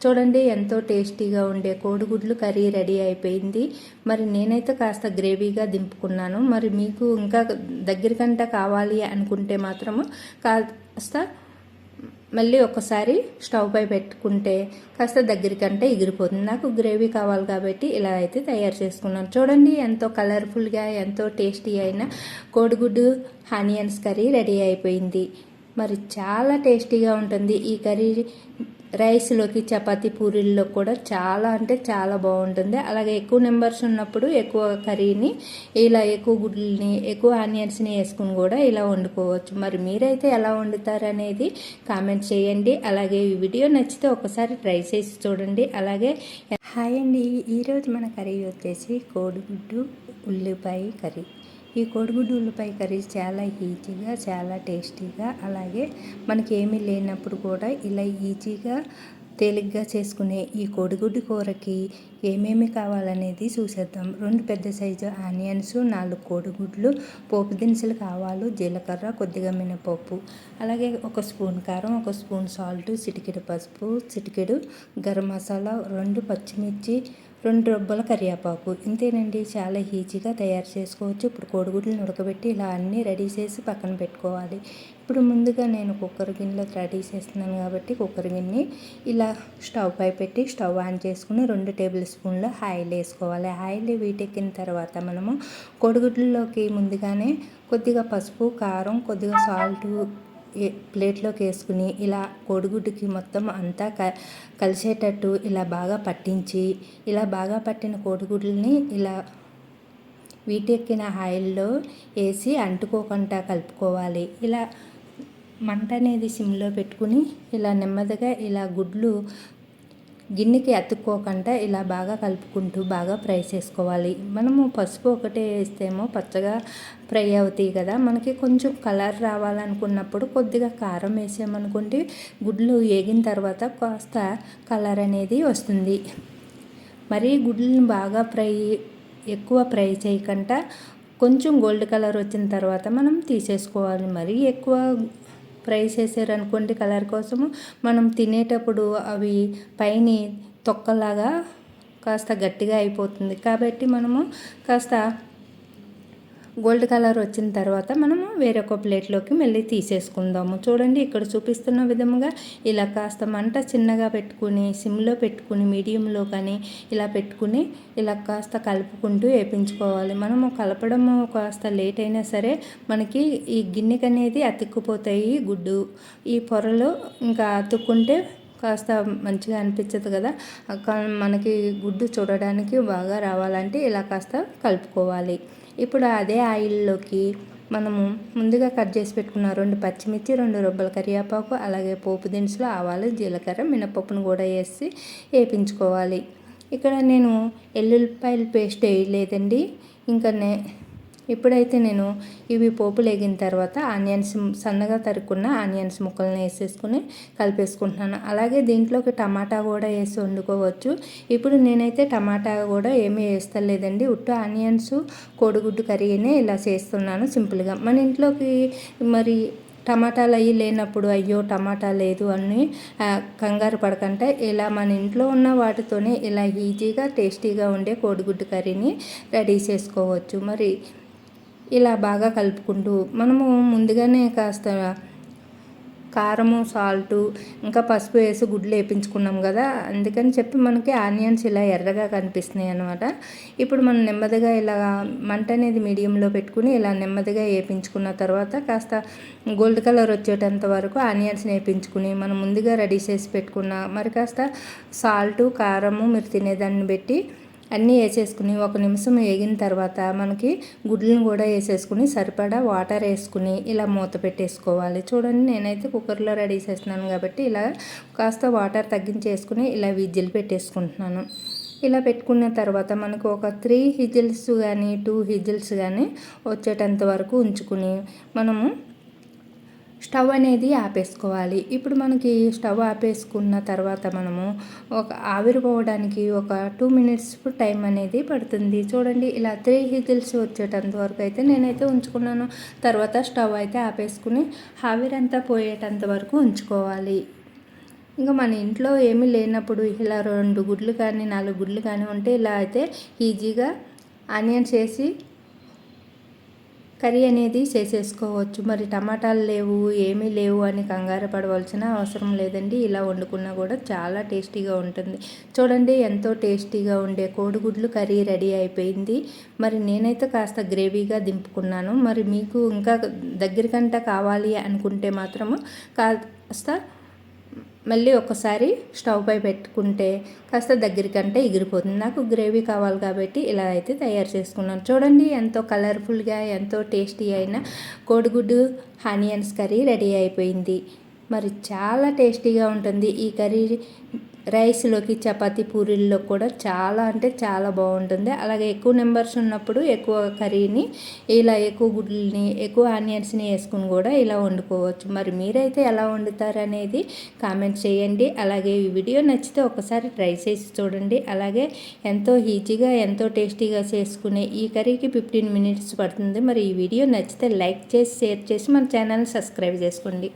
చూడండి ఎంతో టేస్టీగా ఉండే కోడిగుడ్లు కర్రీ రెడీ అయిపోయింది. మరి నేనైతే కాస్త గ్రేవీగా దింపుకున్నాను. మరి మీకు ఇంకా దగ్గరికంట కావాలి అనుకుంటే మాత్రము కాస్త మళ్ళీ ఒకసారి స్టవ్ పై పెట్టుకుంటే కాస్త దగ్గరికంటే ఎగిరిపోతుంది. నాకు గ్రేవీ కావాలి కాబట్టి ఇలా అయితే తయారు చేసుకున్నాను. చూడండి ఎంతో కలర్ఫుల్గా ఎంతో టేస్టీ అయిన కోడిగుడ్డు ఆనియన్స్ కర్రీ రెడీ అయిపోయింది. మరి చాలా టేస్టీగా ఉంటుంది ఈ కర్రీ. రైస్లోకి చపాతీ పూరీల్లో కూడా చాలా అంటే చాలా బాగుంటుంది. అలాగే ఎక్కువ నెంబర్స్ ఉన్నప్పుడు ఎక్కువ కర్రీని ఇలా ఎక్కువ గుడ్లని ఎక్కువ ఆనియన్స్ని వేసుకుని కూడా ఇలా వండుకోవచ్చు. మరి మీరైతే ఎలా వండుతారు అనేది కామెంట్ చేయండి. అలాగే ఈ వీడియో నచ్చితే ఒకసారి ట్రై చేసి చూడండి. అలాగే హాయ్ అండి, ఈరోజు మన కర్రీ వచ్చేసి కోడిగుడ్డు ఉల్లిపాయ కర్రీ. ఈ కోడిగుడ్డు ఉల్లిపాయ కర్రీ చాలా ఈజీగా చాలా టేస్టీగా, అలాగే మనకి ఏమీ లేనప్పుడు కూడా ఇలా ఈజీగా తేలిగ్గా చేసుకునే ఈ కోడిగుడ్డు కూరకి ఏమేమి కావాలనేది చూసేద్దాం. 2 పెద్ద సైజు ఆనియన్స్, 4 కోడిగుడ్లు, పోపు దినుసులు, ఆవాలు, జీలకర్ర, కొద్దిగా మినపప్పు, అలాగే 1 స్పూన్ కారం, 1 స్పూన్ సాల్ట్, చిటికెడు పసుపు, చిటికెడు గరం మసాలా, 2 పచ్చిమిర్చి, 2 రబ్బల కరివేపాకు. ఇంతేనండి, చాలా ఈజీగా తయారు చేసుకోవచ్చు. ఇప్పుడు కోడిగుడ్లను ఉడకబెట్టి ఇలా అన్నీ రెడీ చేసి పక్కన పెట్టుకోవాలి. ఇప్పుడు ముందుగా నేను కుక్కర్ గిన్నెలో రెడీ చేస్తున్నాను కాబట్టి కుక్కర్ గిన్నె ఇలా స్టవ్ పై పెట్టి స్టవ్ ఆన్ చేసుకుని 2 టేబుల్ స్పూన్ల ఆయిల్ వేసుకోవాలి. ఆయిల్ వీటెక్కిన తర్వాత మనము కోడిగుడ్లలోకి ముందుగానే కొద్దిగా పసుపు, కారం, కొద్దిగా సాల్ట్ ప్లేట్లోకి వేసుకుని ఇలా కోడిగుడ్డుకి మొత్తం అంతా కలిసేటట్టు ఇలా బాగా పట్టించి, ఇలా బాగా పట్టిన కోడిగుడ్లని ఇలా వీటెక్కిన ఆయిల్లో వేసి అంటుకోకుండా కలుపుకోవాలి. ఇలా మంట అనేది సిమ్లో పెట్టుకుని ఇలా నెమ్మదిగా ఇలా గుడ్లు గిన్నెకి అతుక్కోకుండా ఇలా బాగా కలుపుకుంటూ బాగా ఫ్రై చేసుకోవాలి. మనము పసుపు ఒకటే వేస్తేమో పచ్చగా ఫ్రై అవుతాయి కదా, మనకి కొంచెం కలర్ రావాలనుకున్నప్పుడు కొద్దిగా కారం వేసామనుకుంటే గుడ్లు వేగిన తర్వాత కాస్త కలర్ అనేది వస్తుంది. మరి గుడ్లను బాగా ఎక్కువ ఫ్రై చేయకుండా కొంచెం గోల్డ్ కలర్ వచ్చిన తర్వాత మనం తీసేసుకోవాలి. మరి ఎక్కువ ఫ్రై చేసారనుకోండి కలర్ కోసము మనం తినేటప్పుడు అవి పైన తొక్కలాగా కాస్త గట్టిగా అయిపోతుంది. కాబట్టి మనము కాస్త గోల్డ్ కలర్ వచ్చిన తర్వాత మనము వేరొక ప్లేట్లోకి మళ్ళీ తీసేసుకుందాము. చూడండి ఇక్కడ చూపిస్తున్న విధముగా ఇలా కాస్త మంట చిన్నగా పెట్టుకుని సిమ్లో పెట్టుకుని మీడియంలో కానీ ఇలా పెట్టుకుని ఇలా కాస్త కలుపుకుంటూ వేపించుకోవాలి. మనము కలపడము కాస్త లేట్ అయినా సరే మనకి ఈ గిన్నెకి అనేది అతుక్కుపోతాయి గుడ్డు. ఈ పొరలో ఇంకా అతుక్కుంటే కాస్త మంచిగా అనిపించదు కదా, మనకి గుడ్డు చూడడానికి బాగా రావాలంటే ఇలా కాస్త కలుపుకోవాలి. ఇప్పుడు అదే ఆయిల్లోకి మనము ముందుగా కట్ చేసి పెట్టుకున్న 2 పచ్చిమిర్చి, 2 రబ్బల కరివేపాకు, అలాగే పోపు దినుసులు, ఆవాలు, జీలకర్ర, మినపప్పును కూడా వేసి వేపించుకోవాలి. ఇక్కడ నేను ఎల్లుల్లిపాయల పేస్ట్ వేయలేదండి. ఇంకా ఇప్పుడైతే నేను ఇవి పోపులు వేగిన తర్వాత ఆనియన్స్ సన్నగా తరుక్కున్న ఆనియన్స్ ముక్కలను వేసేసుకుని కలిపేసుకుంటున్నాను. అలాగే దీంట్లోకి టమాటా కూడా వేసి వండుకోవచ్చు. ఇప్పుడు నేనైతే టమాటా కూడా ఏమీ వేస్తలేదండి, ఉట్టు ఆనియన్స్ కోడిగుడ్డు కర్రీనే ఇలా చేస్తున్నాను సింపుల్గా. మన ఇంట్లోకి మరి టమాటాలు అవి లేనప్పుడు అయ్యో టమాటా లేదు అని కంగారు పడకంటే ఇలా మన ఇంట్లో ఉన్న వాటితోనే ఇలా ఈజీగా టేస్టీగా ఉండే కోడిగుడ్డు కర్రీని రెడీ చేసుకోవచ్చు. మరి ఇలా బాగా కలుపుకుంటూ మనము ముందుగానే కాస్త కారము, సాల్టు, ఇంకా పసుపు వేసి గుడ్లు వేపించుకున్నాం కదా, అందుకని చెప్పి మనకి ఆనియన్స్ ఇలా ఎర్రగా కనిపిస్తున్నాయి అన్నమాట. ఇప్పుడు మనం నెమ్మదిగా ఇలా మంట అనేది మీడియంలో పెట్టుకుని ఇలా నెమ్మదిగా వేపించుకున్న తర్వాత కాస్త గోల్డ్ కలర్ వచ్చేటంత వరకు ఆనియన్స్ని వేపించుకుని మనం ముందుగా రెడీ చేసి పెట్టుకున్న మరి కాస్త సాల్టు, కారము మీరు తినేదాన్ని బట్టి అన్నీ వేసేసుకుని 1 నిమిషం వేగిన తర్వాత మనకి గుడ్లను కూడా వేసేసుకుని సరిపడా వాటర్ వేసుకుని ఇలా మూత పెట్టేసుకోవాలి. చూడండి నేనైతే కుక్కర్లో రెడీ చేస్తున్నాను కాబట్టి ఇలా కాస్త వాటర్ తగ్గించేసుకుని ఇలా విజిల్ పెట్టేసుకుంటున్నాను. ఇలా పెట్టుకున్న తర్వాత మనకు ఒక 3 విజిల్స్ కానీ 2 విజిల్స్ కానీ వచ్చేటంత వరకు ఉంచుకుని మనము స్టవ్ అనేది ఆపేసుకోవాలి. ఇప్పుడు మనకి స్టవ్ ఆపేసుకున్న తర్వాత మనము ఒక ఆవిరిపోవడానికి ఒక 2 మినిట్స్ టైం అనేది పడుతుంది. చూడండి ఇలా 3 విజిల్స్ వచ్చేటంత వరకు అయితే నేనైతే ఉంచుకున్నాను. తర్వాత స్టవ్ అయితే ఆపేసుకుని ఆవిరంతా పోయేటంత వరకు ఉంచుకోవాలి. ఇంకా మన ఇంట్లో ఏమీ లేనప్పుడు ఇలా 2 గుడ్లు కానీ 4 గుడ్లు కానీ ఉంటే ఇలా అయితే ఈజీగా ఆనియన్స్ వేసి కర్రీ అనేది చేసేసుకోవచ్చు. మరి టమాటాలు లేవు, ఏమీ లేవు అని కంగారు పడవలసిన అవసరం లేదండి. ఇలా వండుకున్నా కూడా చాలా టేస్టీగా ఉంటుంది. చూడండి, ఎంతో టేస్టీగా ఉండే కోడిగుడ్లు కర్రీ రెడీ అయిపోయింది. మరి నేనైతే కాస్త గ్రేవీగా దింపుకున్నాను. మరి మీకు ఇంకా దగ్గరికంట కావాలి అనుకుంటే మాత్రము కాస్త మళ్ళీ ఒకసారి స్టవ్ పై పెట్టుకుంటే కాస్త దగ్గరికంటే ఎగిరిపోతుంది. నాకు గ్రేవీ కావాలి కాబట్టి ఇలా అయితే తయారు చేసుకున్నాను. చూడండి, ఎంతో కలర్ఫుల్గా ఎంతో టేస్టీ అయిన కోడిగుడ్డు ఆనియన్స్ కర్రీ రెడీ అయిపోయింది. మరి చాలా టేస్టీగా ఉంటుంది ఈ కర్రీ. రైస్లోకి, చపాతీ, పూరీల్లో కూడా చాలా అంటే చాలా బాగుంటుంది. అలాగే ఎక్కువ నెంబర్స్ ఉన్నప్పుడు ఎక్కువ కర్రీని ఇలా ఎక్కువ గుడ్లని ఎక్కువ ఆనియన్స్ని వేసుకుని కూడా ఇలా వండుకోవచ్చు. మరి మీరైతే ఎలా వండుతారు అనేది కామెంట్ చేయండి. అలాగే ఈ వీడియో నచ్చితే ఒకసారి ట్రై చేసి చూడండి. అలాగే ఎంతో ఈజీగా ఎంతో టేస్టీగా చేసుకునే ఈ కర్రీకి 15 మినిట్స్ పడుతుంది. మరి ఈ వీడియో నచ్చితే లైక్ చేసి షేర్ చేసి మన ఛానల్ని సబ్స్క్రైబ్ చేసుకోండి.